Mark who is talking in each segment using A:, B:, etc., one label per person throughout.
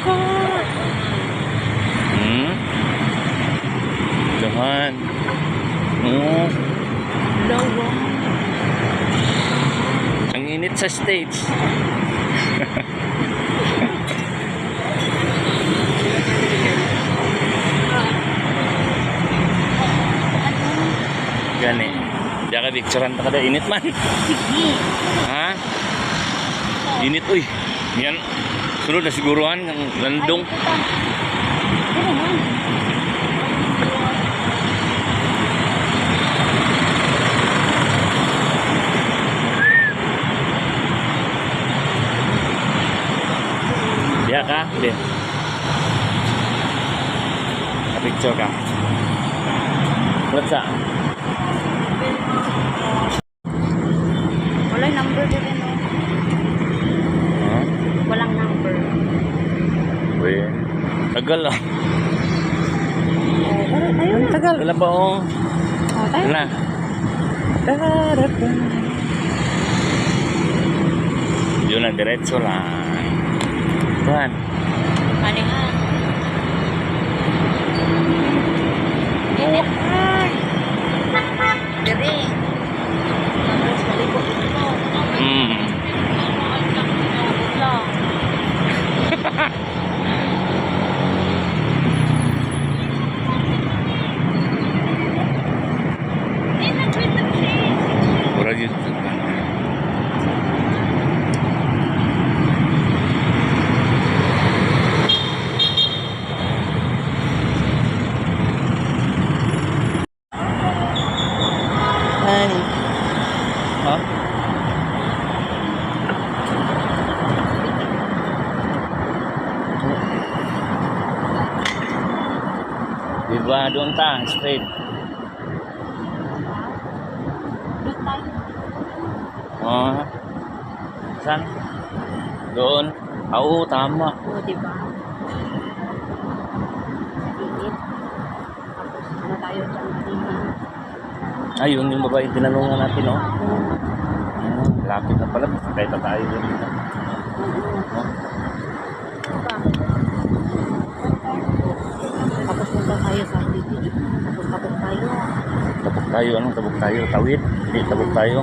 A: dagat.
B: Dahan. Oh,
A: Lawa.
B: ang init sa stage. Gani. Diya ka picturean ta kada init man.
A: Sige.
B: Ha? Init uy. Yan. Sunod na siguruhan ng landong. Diya ka? Hindi. Picture ka. What's up?
A: Walang number din no.
B: Huh?
A: Walang number.
B: Uy. Tagal ah.
A: Ayun na.
B: Tagal. Wala ba oh?
A: Oh, tayo.
B: Na. Yun na, diretso lang. Tuhan.
A: Ano nga? Init. Dere. Tapos balik ko dito. Lang.
B: Pura yun. Ha? Diba doon ta, straight.
A: Doon tayo.
B: Oh. Saan? Doon. Oo, tama.
A: Oo, diba? Init. Tapos ano tayo dyan kanina.
B: Ayun, yung babae tinanungan natin, oh. Lapit na pala. Sakay na tayo dun. Oh.
A: Tapos punta tayo sa Pilipinas. Tapos tapos tayo.
B: Tabok tayo, ano? Tabok tayo. Tawid. Hindi, tabok tayo.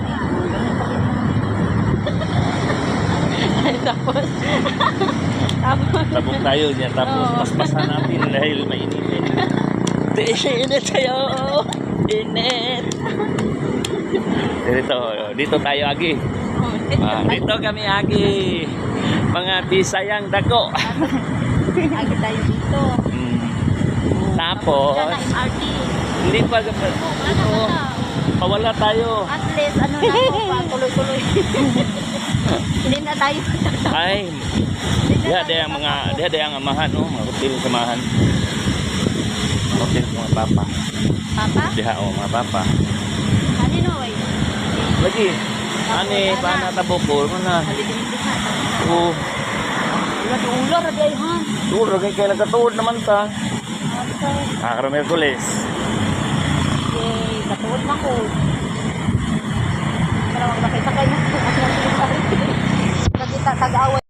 A: Tapos tapos
B: Tabok tayo dyan. Tapos
A: Oo.
B: paspasan natin dahil mainit. Init tayo. Init. Dito tayo agi. Dito kami agi. Mga bisayang dako.
A: Agi tayo dito.
B: Tapos,
A: Diyan na MRT.
B: hindi pa
A: Wala
B: dito.
A: na.
B: Pawala tayo.
A: At least ano na ako, tuloy-tuloy. Hindi na tayo.
B: Ay, diha ang amahan, no? Mga hotel samahan. Hotel mga papa.
A: Papa?
B: Diha o mga papa.
A: Ano no, way?
B: Lagi. Ani pa na tabukol mo na.
A: Halidin ka.
B: Oo.
A: Wala di ulo ra day han.
B: Tulo kay nagkatuod naman ta. Karon Miyerkules.
A: Yay, katuod na ko. Pero makita kayo na. Kasi kita tag-away.